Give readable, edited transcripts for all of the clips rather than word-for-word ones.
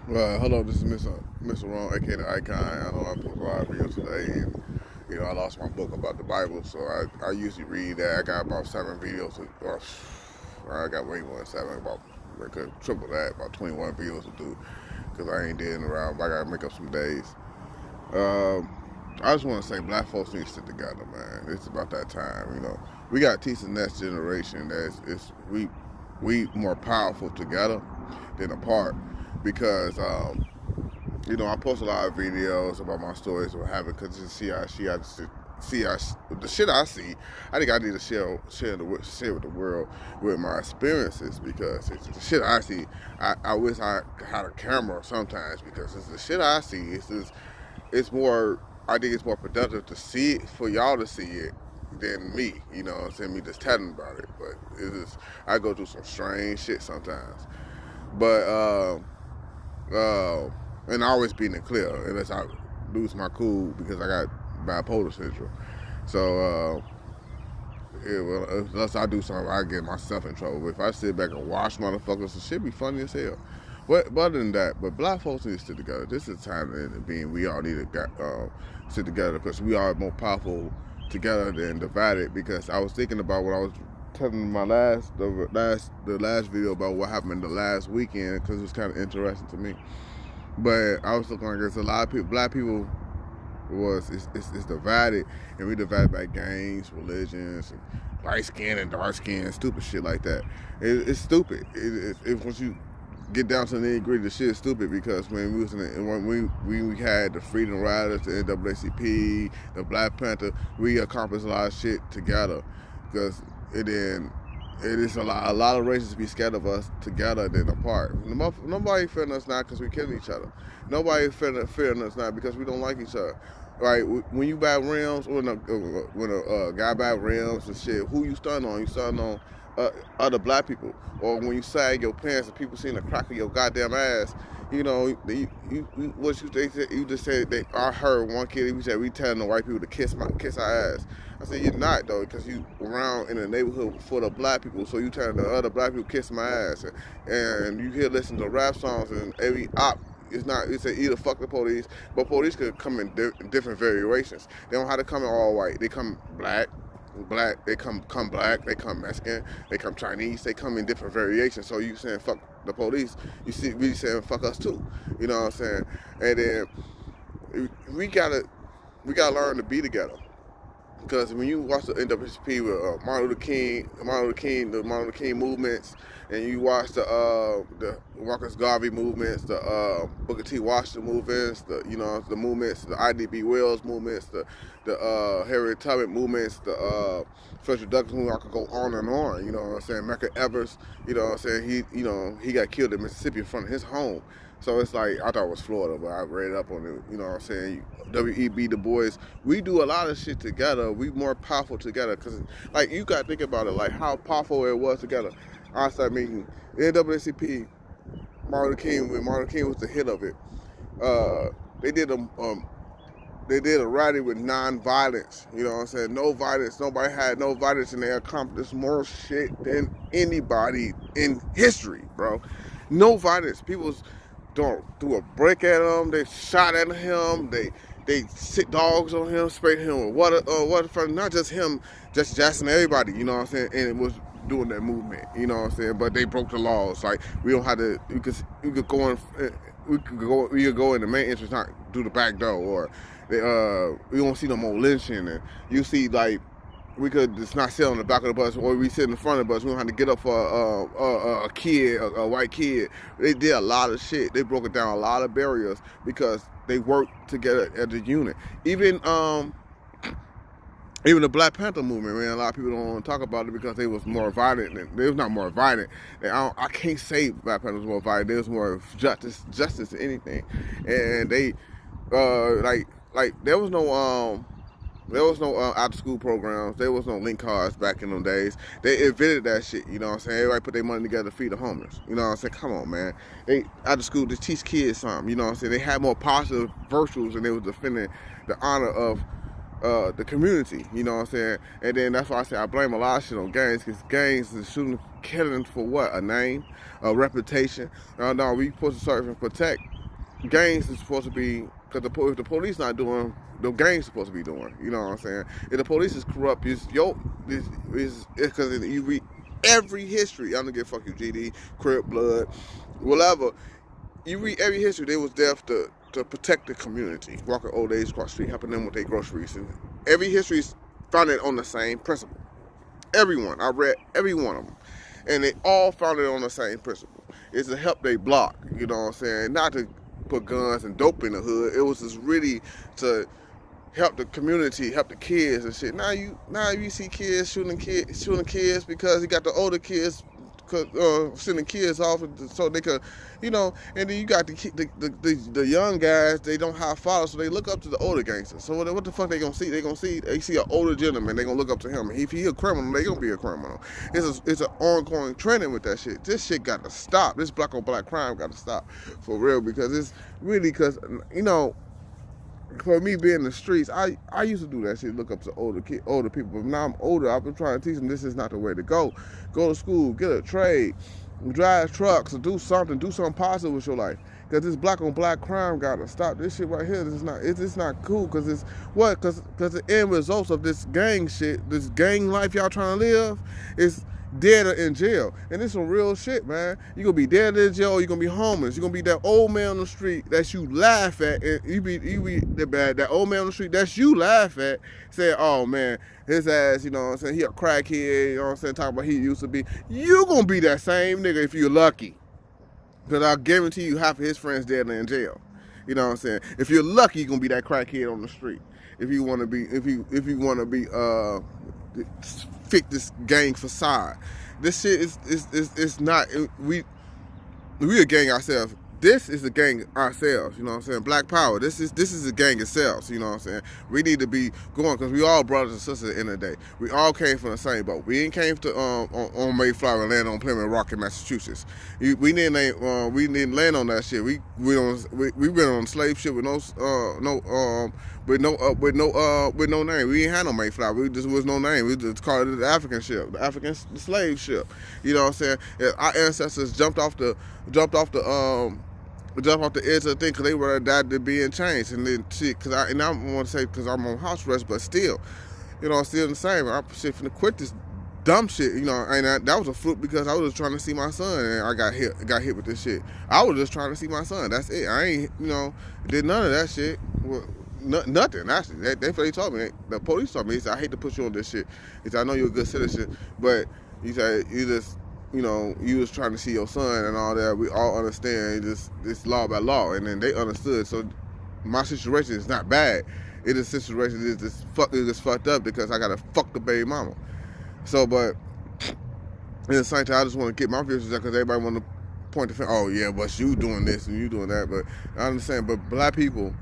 Well, hello, this is Mr. Wrong, aka the Icon. I know I posted a lot of videos today, and I lost my book about the Bible, so I usually read that. I got about 7 videos, or I got way more than 7, about I could triple that, about 21 videos to do, because I ain't dead around. But I gotta make up some days. Um, I just want to say, black folks need to stick together, man. It's about that time, We got to teach the next generation that we more powerful together than apart, because I post a lot of videos about my stories or having, because to the shit I see. I think I need to share with the world with my experiences, because it's the shit I see. I wish I had a camera sometimes, because it's the shit I see. It's more. I think it's more productive to see it, for y'all to see it, than me. You know what I'm saying? Me just telling about it, but I go through some strange shit sometimes. But and I always being clear, unless I lose my cool because I got bipolar syndrome. So unless I do something, I get myself in trouble. But if I sit back and watch motherfuckers, it should be funny as hell. But other than that, but black folks need to stick together. This is the time to being. We all need to sit together, because we are more powerful together than divided. Because I was thinking about what I was telling the last video about what happened the last weekend, because it was kind of interesting to me. But I was looking like there's a lot of people, black people, it's divided, and we divided by gangs, religions, and light skin and dark skin, stupid shit like that. It's stupid. Once you get down to the nitty gritty, the shit is stupid, because when we had the Freedom Riders, the NAACP, the Black Panther, we accomplished a lot of shit together, because it is a lot of races be scared of us together than apart. Nobody fearing us now because we killing each other. Nobody fearing us now because we don't like each other. Right? When you buy rims, when a guy buy rims and shit, who you stun on? You stun on other black people. Or when you sag your pants and people seeing the crack of your goddamn ass, you just said I heard one kid, he said we telling the white people to kiss our ass. I said, you're not, though, because you around in a neighborhood full of black people, so you telling the other black people kiss my ass. And you hear listen to rap songs, and every op, it's either fuck the police, but police could come in different variations. They don't have to come in all white. They come black, they come black, they come Mexican, they come Chinese, they come in different variations. So you saying fuck the police, you see we saying fuck us too. You know what I'm saying? And then we gotta learn to be together. Because when you watch the NAACP with Martin Luther King movements, and you watch the Marcus Garvey movements, the Booker T. Washington movements, the movements, the IDB Wells movements, the Harriet Tubman movements, the Frederick Douglass movement, I could go on and on. You know what I'm saying? Medgar Evers, you know what I'm saying? He got killed in Mississippi in front of his home. So it's like, I thought it was Florida, but I read up on it. You know what I'm saying? W.E.B. Du Bois. We do a lot of shit together. We more powerful together. Because, like, you got to think about it, like, how powerful it was together. I started meeting NAACP, Martin Luther King was the hit of it. They did a rally with non-violence. You know what I'm saying? No violence. Nobody had no violence, and they accomplished more shit than anybody in history, bro. No violence. People threw a brick at him. They shot at him. They sick dogs on him, sprayed him with water from not just him, just Jackson, everybody. You know what I'm saying? And it was doing that movement. You know what I'm saying? But they broke the laws. Like, we don't have to. You could go in. We could go in the main entrance, not through the back door, or we don't see no more lynching. And you see, like, we could just not sit on the back of the bus, or we sit in the front of the bus. We don't have to get up for a kid, a white kid. They did a lot of shit. They broke it down a lot of barriers because they worked together as a unit. Even the Black Panther movement, man. A lot of people don't want to talk about it because they was more violent. They was not more violent. I can't say Black Panther was more violent. They was more justice than anything. And they like there was no after school programs. There was no link cards back in them days. They invented that shit, you know what I'm saying? Everybody put their money together to feed the homeless. You know what I'm saying? Come on, man. They after school to teach kids something, you know what I'm saying? They had more positive virtues, and they was defending the honor of the community, you know what I'm saying? And then that's why I say I blame a lot of shit on gangs, because gangs is shooting, killing for what? A name, a reputation. No, we supposed to serve and protect gangs is supposed to be, because if the police not doing, the gangs supposed to be doing. You know what I'm saying? If the police is corrupt, it's because you read every history. I don't give a fuck you, GD, Crip, Blood, whatever. You read every history. They was there to protect the community, walking old age across the street, helping them with their groceries. And every history is founded on the same principle. Everyone, I read every one of them, and they all founded on the same principle. It's to help they block. You know what I'm saying? Not to put guns and dope in the hood. It was just really to help the community, help the kids and shit. Now you see kids shooting kids because you got the older kids sending kids off so they could, you know. And then you got the young guys. They don't have fathers, so they look up to the older gangsters. So what the fuck they gonna see? They see an older gentleman. They gonna look up to him. If he a criminal, they gonna be a criminal. It's an ongoing trending with that shit. This shit got to stop. This black on black crime got to stop for real, because it's really, because you know. For me being in the streets, I used to do that shit, look up to older people. But now I'm older, I've been trying to teach them this is not the way to go. Go to school, get a trade, drive trucks, or do something positive with your life. Because this black on black crime gotta stop. This shit right here, it's not cool. Because it's what? Because the end results of this gang shit, this gang life y'all trying to live, is dead or in jail. And it's some real shit, man. You're gonna be dead in jail, or you're gonna be homeless. You're gonna be that old man on the street that you laugh at, and you be that old man on the street that you laugh at, say, oh man, his ass, you know what I'm saying, he a crackhead, you know what I'm saying, talking about he used to be. You gonna be that same nigga if you're lucky. Because I guarantee you half of his friends dead and in jail. You know what I'm saying? If you're lucky, you're gonna be that crackhead on the street. If you wanna be fit this gang facade. This shit is not, we a gang ourselves. This is a gang ourselves, you know what I'm saying? Black power. This is a gang itself, you know what I'm saying? We need to be going, because we all brothers and sisters at the end of the day. We all came from the same boat. We ain't came to on Mayflower and land on Plymouth Rock in Massachusetts. We didn't land on that shit. We been on slave ship with no name. We ain't had no Mayflower. We just was no name. We just called it the African ship, the African slave ship. You know what I'm saying? Our ancestors jumped off the edge of the thing because they were died to be in chains. And then shit, I don't want to say because I'm on house arrest, but still, you know, still the same. I'm finna quit this dumb shit, you know. And that was a fluke because I was just trying to see my son, and I got hit with this shit. I was just trying to see my son. That's it. I ain't, you know, did none of that shit. Well, nothing, actually. They told me. The police told me. He said, I hate to put you on this shit. He said, I know you're a good citizen, but he said, you just, you know, you was trying to see your son and all that. We all understand it's law by law, and then they understood. So my situation is not bad. It is a situation is just fucked up because I gotta fuck the baby mama. So, but in the same time, I just want to get my views because everybody want to point the finger. Oh yeah, but you doing this and you doing that. But I understand. But black people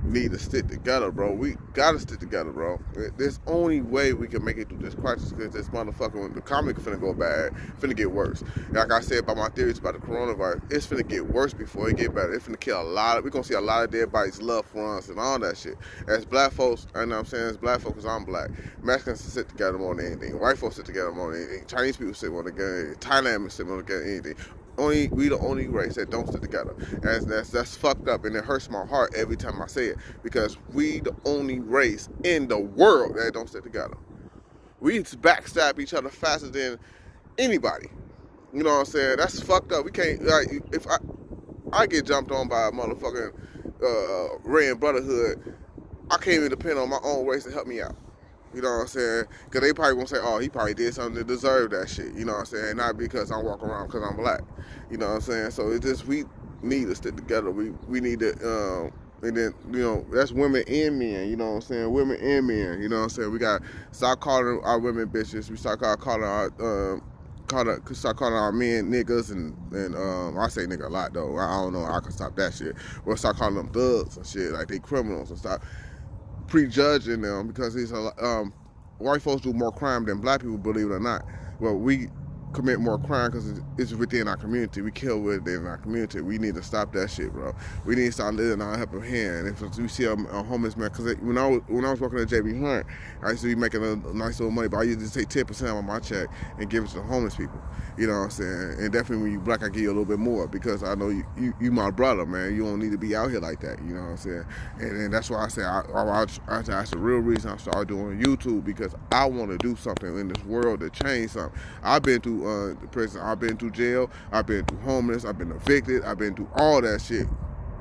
need to stick together, bro. We gotta stick together, bro. There's only way we can make it through this crisis, because this motherfucker, when the economy finna go bad, finna get worse. Like I said about my theories about the coronavirus, it's finna get worse before it get better. It's finna kill a lot of, we're gonna see a lot of dead bodies, loved ones, and all that shit. As black folks, I know what I'm saying, as black folks, I'm black. Mexicans sit together more than anything. White folks sit together more than anything. Chinese people sit more than anything. Thailand sit more than anything. We the only race that don't stick together. And that's fucked up, and it hurts my heart every time I say it, because we the only race in the world that don't stick together. We backstab each other faster than anybody. You know what I'm saying? That's fucked up. We can't, like, if I get jumped on by a motherfucking Red Brotherhood, I can't even depend on my own race to help me out. You know what I'm saying? Because they probably gonna say, oh, he probably did something to deserve that shit. You know what I'm saying? Not because I'm walking around because I'm black. You know what I'm saying? So it's just, we need to stick together. We need to, and then, you know, that's women and men. You know what I'm saying? Women and men. You know what I'm saying? We got to start calling our women bitches. We start calling our men niggas, and I say nigga a lot though. I don't know. I can stop that shit. We'll start calling them thugs and shit, like they criminals, and stop prejudging them, because white folks do more crime than black people, believe it or not. Well, we commit more crime because it's within our community. We kill within our community. We need to stop that shit, bro. We need to start letting our helping hand. If we see a homeless man, because when I was working at JB Hunt, I used to be making a nice little money, but I used to take 10% of my check and give it to the homeless people. You know what I'm saying? And definitely when you black, I give you a little bit more because I know you my brother, man. You don't need to be out here like that. You know what I'm saying? And that's why I say that's the real reason I started doing YouTube, because I want to do something in this world to change something. I've been through prison. I've been through jail. I've been through homeless. I've been evicted. I've been through all that shit,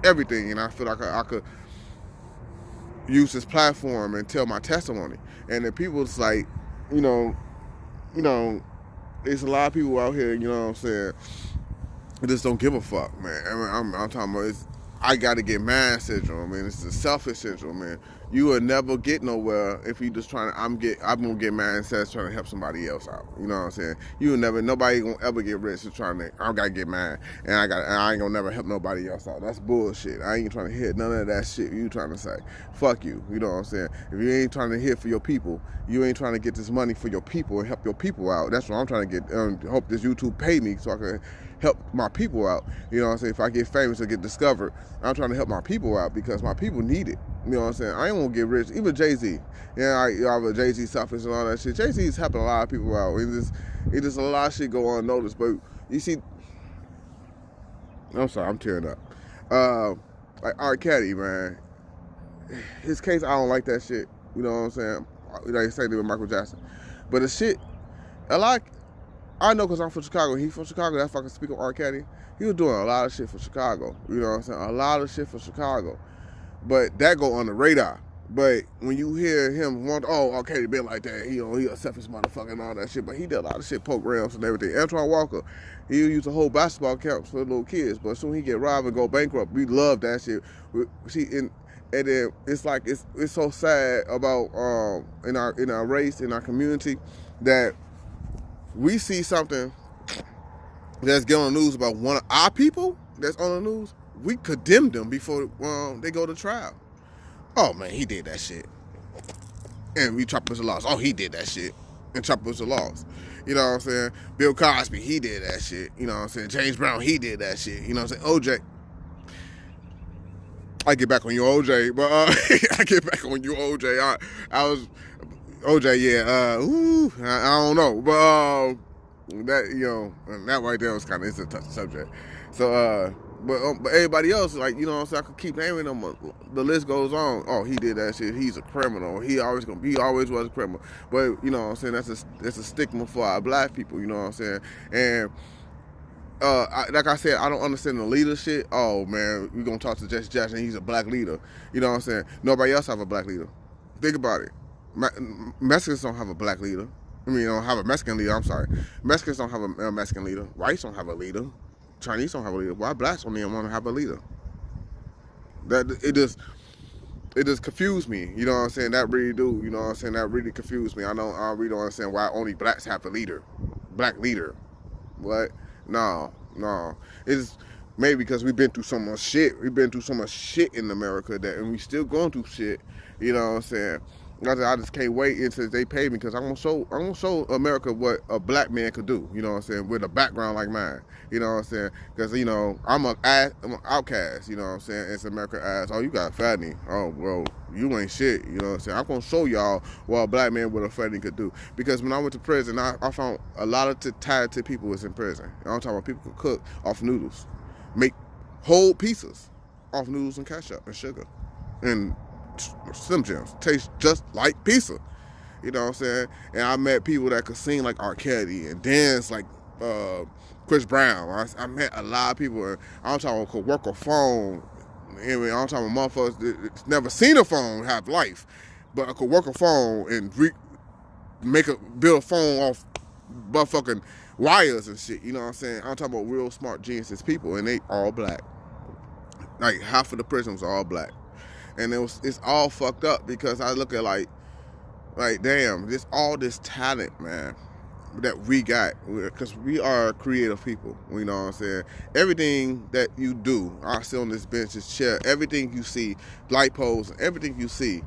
everything. And I feel like I could use this platform and tell my testimony. And the people, it's like, you know, there's a lot of people out here, you know what I'm saying, who just don't give a fuck, man. I'm talking about I gotta get mad syndrome, man. It's the selfish syndrome, man. You will never get nowhere if you just trying to. I'm gonna get mad instead of trying to help somebody else out. You know what I'm saying? You will never. Nobody gonna ever get rich just trying to. I gotta get mad, and I ain't gonna never help nobody else out. That's bullshit. I ain't trying to hear none of that shit you trying to say. Fuck you. You know what I'm saying? If you ain't trying to hear for your people, you ain't trying to get this money for your people and help your people out. That's what I'm trying to get. Hope this YouTube pay me so I can help my people out. You know what I'm saying? If I get famous or get discovered, I'm trying to help my people out because my people need it. You know what I'm saying? I ain't gonna get rich. Even Jay-Z. Yeah, y'all have Jay-Z selfish and all that shit. Jay-Z's helping a lot of people out. It's just a lot of shit go unnoticed. But you see, I'm sorry, I'm tearing up. Like R. Kelly, man. His case, I don't like that shit. You know what I'm saying? Like the same thing with Michael Jackson. But the shit, I know because I'm from Chicago. He from Chicago. That's why I can speak of R. Kelly. He was doing a lot of shit for Chicago. You know what I'm saying? A lot of shit for Chicago. But that go on the radar. But when you hear him R. Kelly been like that, he a selfish motherfucker and all that shit. But he did a lot of shit, programs and everything. Antoine Walker, he used to hold basketball camps for little kids. But as soon as he get robbed and go bankrupt, we love that shit. And then it's like it's so sad about in our race, in our community, that we see something that's getting on the news about one of our people that's on the news, we condemn them before they go to trial. Oh man, he did that shit. And we chop the laws. Oh, he did that shit. And chop the laws. You know what I'm saying? Bill Cosby, he did that shit. You know what I'm saying? James Brown, he did that shit. You know what I'm saying? OJ. I get back on you, OJ, but I get back on you, OJ. I was OJ, yeah. I don't know, but that that right there was kind of it's a touchy subject. So but everybody else, like, you know what I'm saying, I could keep naming them. The list goes on. Oh, he did that shit. He's a criminal. He always was a criminal. But you know what I'm saying, that's a stigma for our black people. You know what I'm saying, and. Like I said, I don't understand the leader shit. Oh man, we gonna talk to Jesse Jackson. He's a black leader. You know what I'm saying? Nobody else have a black leader. Think about it. Mexicans don't have a black leader. I mean, don't have a Mexican leader. I'm sorry. Mexicans don't have a Mexican leader. Whites don't have a leader. Chinese don't have a leader. Why blacks don't even want to have a leader? That it just confused me. You know what I'm saying? That really do. You know what I'm saying? That really confused me. I really don't understand why only blacks have a leader. Black leader. What? No. It's maybe because we've been through so much shit. We've been through so much shit in America and we still going through shit. You know what I'm saying? I just can't wait until they pay me because I'm gonna show America what a black man could do. You know what I'm saying? With a background like mine. You know what I'm saying? Because I'm an outcast. You know what I'm saying? It's America ass. Oh, you got a fatty. Oh, well, you ain't shit. You know what I'm saying? I'm gonna show y'all what a black man with a fatty could do. Because when I went to prison, I found a lot of talented people was in prison. I'm talking about people who cook off noodles, make whole pizzas off noodles and ketchup and sugar, and Slim Jims taste just like pizza. You know what I'm saying? And I met people that could sing like R. Kelly and dance like Chris Brown. I met a lot of people. I'm talking could work a phone. Anyway, I'm talking motherfuckers that's never seen a phone have life, but I could work a phone and build a phone off motherfucking wires and shit. You know what I'm saying? I'm talking about real smart geniuses people, and they all black. Like half of the prisons are all black. And it's all fucked up because I look at like damn, all this talent, man, that we got, because we are creative people. You know what I'm saying? Everything that you do, I sit on this bench, this chair, everything you see, light poles, everything you see,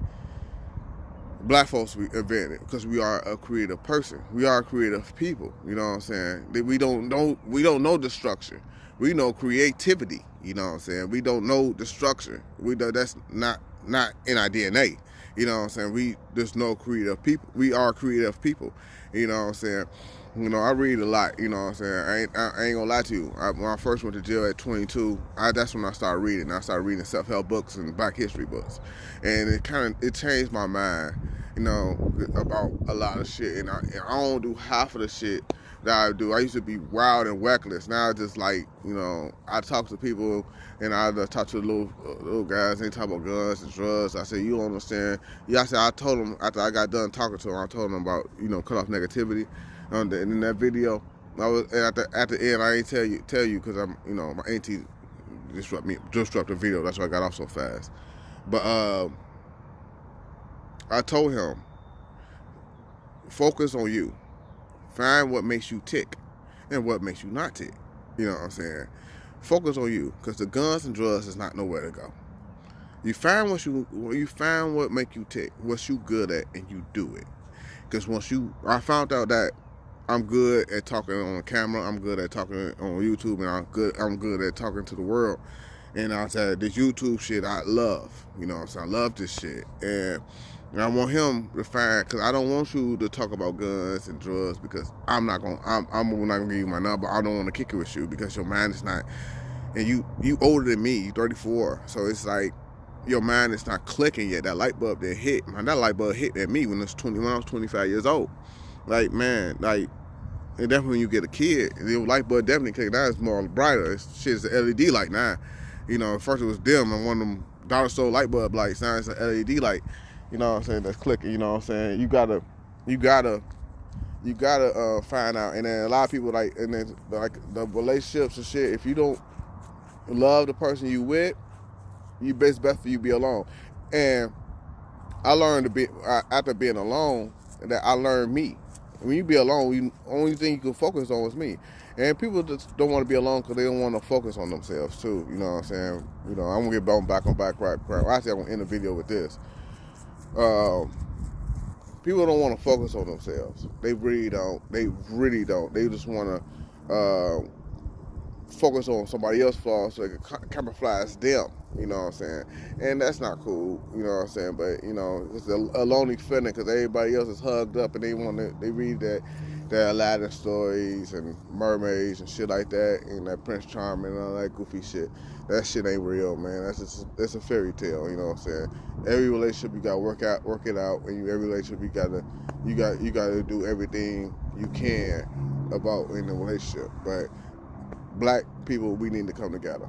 Black folks we invented because we are a creative person. We are creative people. You know what I'm saying? We don't know destruction. We know creativity. You know what I'm saying? We don't know destruction. We know that's not in our DNA. You know what I'm saying? We just know creative people. We are creative people. You know what I'm saying? You know, I read a lot. You know what I'm saying? I ain't gonna lie to you. When I first went to jail at 22, that's when I started reading. I started reading self-help books and Black history books, and it changed my mind. You know, about a lot of shit, and I don't do half of the shit that I do. I used to be wild and reckless. Now I just like, you know, I talk to people and I talk to the little guys. They talk about guns and drugs. I say, you don't understand. Yeah, I told them after I got done talking to them, I told them about, you know, cut off negativity. And in that video, I was at the end. I ain't tell you because I'm, you know, my auntie disrupt the video. That's why I got off so fast. But I told him, focus on you. Find what makes you tick and what makes you not tick. You know what I'm saying? Focus on you, because the guns and drugs is not nowhere to go. You find what make you tick, what you good at, and you do it. Because I found out that I'm good at talking on camera, I'm good at talking on YouTube, and I'm good at talking to the world. And I said, this YouTube shit I love. You know what I'm saying? I love this shit. And I want him to find, because I don't want you to talk about guns and drugs, because I'm not gonna give you my number. I don't want to kick it with you because your mind is not, and you older than me, you 34, so it's like your mind is not clicking yet. That light bulb that hit, man, that light bulb hit at me when I was 25 years old. Like, man, like, and definitely when you get a kid, the light bulb definitely click. Now it's more brighter. Shit's an LED light now. You know, at first it was dim, and one of them dollar store light bulb lights, now it's an LED light. You know what I'm saying? That's clicking. You know what I'm saying? You gotta find out. And then a lot of people like the relationships and shit. If you don't love the person you with, it's best for you to be alone. And I learned after being alone that I learned me. When you be alone, only thing you can focus on is me. And people just don't want to be alone because they don't want to focus on themselves too. You know what I'm saying? You know, I'm gonna get blown back on back right. Actually, I'm gonna end the video with this. People don't want to focus on themselves. They really don't. They just want to focus on somebody else's flaws so they can camouflage them. You know what I'm saying? And that's not cool. You know what I'm saying? But you know, it's a lonely feeling because everybody else is hugged up and they read their Aladdin stories and mermaids and shit like that, and that Prince Charming and all that goofy shit. That shit ain't real, man. That's a fairy tale. You know what I'm saying? Every relationship you gotta work it out, and every relationship you gotta do everything you can about in the relationship. But Black people, we need to come together.